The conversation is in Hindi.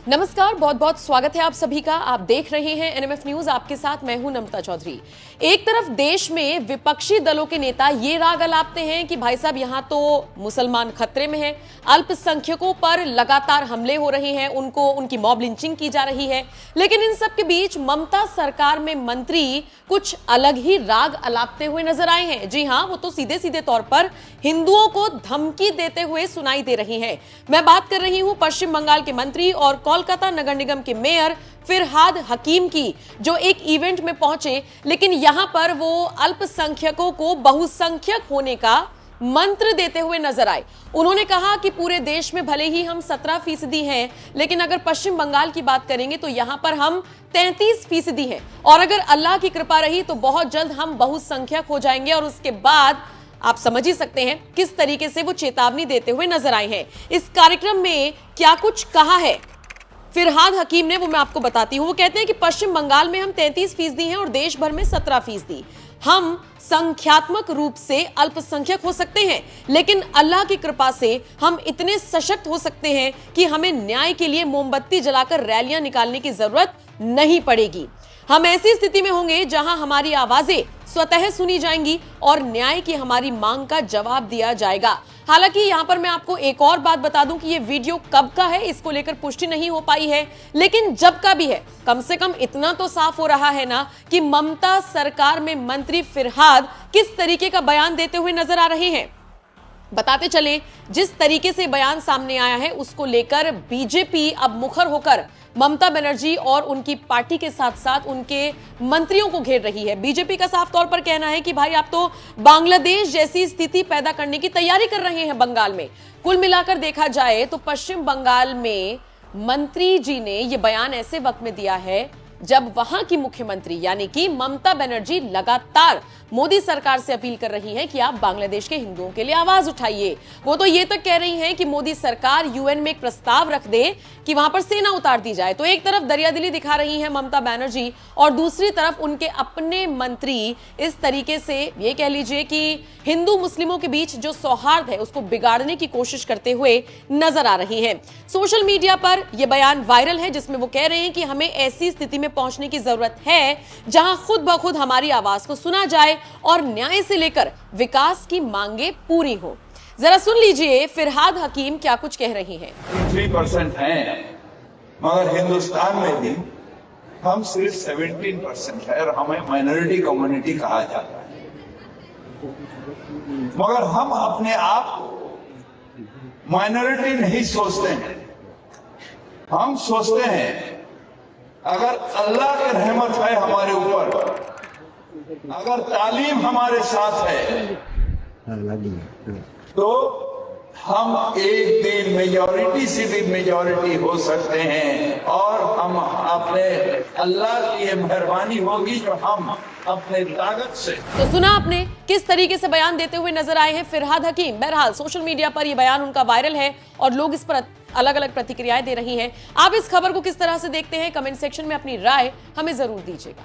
नमस्कार, बहुत बहुत स्वागत है आप सभी का। आप देख रहे हैं एनएमएफ न्यूज, आपके साथ मैं हूं नम्रता चौधरी। एक तरफ देश में विपक्षी दलों के नेता ये राग अलापते हैं कि भाई साहब यहां तो मुसलमान खतरे में हैं, अल्पसंख्यकों पर लगातार हमले हो रहे हैं, उनकी मॉब लिंचिंग की जा रही है। लेकिन इन सब के बीच ममता सरकार में मंत्री कुछ अलग ही राग अलापते हुए नजर आए हैं। जी हां, वो तो सीधे सीधे तौर पर हिंदुओं को धमकी देते हुए सुनाई दे रही हैं। मैं बात कर रही हूं पश्चिम बंगाल के मंत्री और कोलकाता नगर निगम के मेयर फिरहाद हकीम की, जो एक इवेंट में पहुंचे, लेकिन यहां पर वो अल्पसंख्यकों को बहुसंख्यक होने का मंत्र देते हुए नजर आए। उन्होंने कहा कि पूरे देश में भले ही हम 17% हैं, लेकिन अगर पश्चिम बंगाल की बात करेंगे तो यहां पर हम 33% हैं, और अगर अल्लाह की कृपा रही तो बहुत जल्द हम बहुसंख्यक हो जाएंगे। और उसके बाद आप समझ ही सकते हैं किस तरीके से वो चेतावनी देते हुए नजर आए हैं। इस कार्यक्रम में क्या कुछ कहा है फिरहाद हकीम ने, वो मैं आपको बताती हूं। वो कहते हैं कि पश्चिम बंगाल में हम 33% हैं और देश भर में 17%। हम संख्यात्मक रूप से अल्पसंख्यक हो सकते हैं, लेकिन अल्लाह की कृपा से हम इतने सशक्त हो सकते हैं कि हमें न्याय के लिए मोमबत्ती जलाकर रैलियां निकालने की जरूरत नहीं पड़ेगी। हम ऐसी स्थिति में होंगे जहां हमारी आवाजें स्वतः सुनी जाएंगी और न्याय की हमारी मांग का जवाब दिया जाएगा। हालांकि यहां पर मैं आपको एक और बात बता दूं कि ये वीडियो कब का है, इसको लेकर पुष्टि नहीं हो पाई है, लेकिन जब का भी है, कम से कम इतना तो साफ हो रहा है ना कि ममता सरकार में मंत्री फिरहाद किस तरीके का बयान देते हुए नजर आ रहे हैं। बताते चले, जिस तरीके से बयान सामने आया है उसको लेकर बीजेपी अब मुखर होकर ममता बनर्जी और उनकी पार्टी के साथ साथ उनके मंत्रियों को घेर रही है। बीजेपी का साफ तौर पर कहना है कि भाई आप तो बांग्लादेश जैसी स्थिति पैदा करने की तैयारी कर रहे हैं बंगाल में। कुल मिलाकर देखा जाए तो पश्चिम बंगाल में मंत्री जी ने यह बयान ऐसे वक्त में दिया है जब वहां की मुख्यमंत्री यानी कि ममता बनर्जी लगातार मोदी सरकार से अपील कर रही हैं कि आप बांग्लादेश के हिंदुओं के लिए आवाज उठाइए। वो तो ये तक कह रही हैं कि मोदी सरकार यूएन में एक प्रस्ताव रख दे कि वहां पर सेना उतार दी जाए। तो एक तरफ दरियादिली दिखा रही हैं ममता बनर्जी और दूसरी तरफ उनके अपने मंत्री इस तरीके से ये कह लीजिए कि हिंदू मुस्लिमों के बीच जो सौहार्द है उसको बिगाड़ने की कोशिश करते हुए नजर आ रही हैं। सोशल मीडिया पर यह बयान वायरल है जिसमें वो कह रहे हैं कि हमें ऐसी स्थिति में पहुंचने की जरूरत है जहां खुद ब खुद हमारी आवाज को सुना जाए और न्याय से लेकर विकास की मांगे पूरी हो। जरा सुन लीजिए फिरहाद हकीम क्या कुछ कह रही हैं। 3% हैं, मगर हिंदुस्तान में भी हम सिर्फ 17% है और हमें माइनॉरिटी कम्युनिटी कहा जाता है। मगर हम अपने आप को माइनॉरिटी नहीं सोचते हैं। हम सोचते हैं अगर अल्लाह की रहमत है हमारे ऊपर, अगर तालीम हमारे साथ है, तो हम एक दिन मेजॉरिटी से भी मेजॉरिटी हो सकते हैं और हम अपने अल्लाह की मेहरबानी होगी जो हम अपने ताकत से। तो सुना आपने किस तरीके से बयान देते हुए नजर आए हैं फिरहाद हकीम। बहरहाल सोशल मीडिया पर यह बयान उनका वायरल है और लोग इस पर अलग अलग प्रतिक्रियाएं दे रही हैं। आप इस खबर को किस तरह से देखते हैं, कमेंट सेक्शन में अपनी राय हमें जरूर दीजिएगा।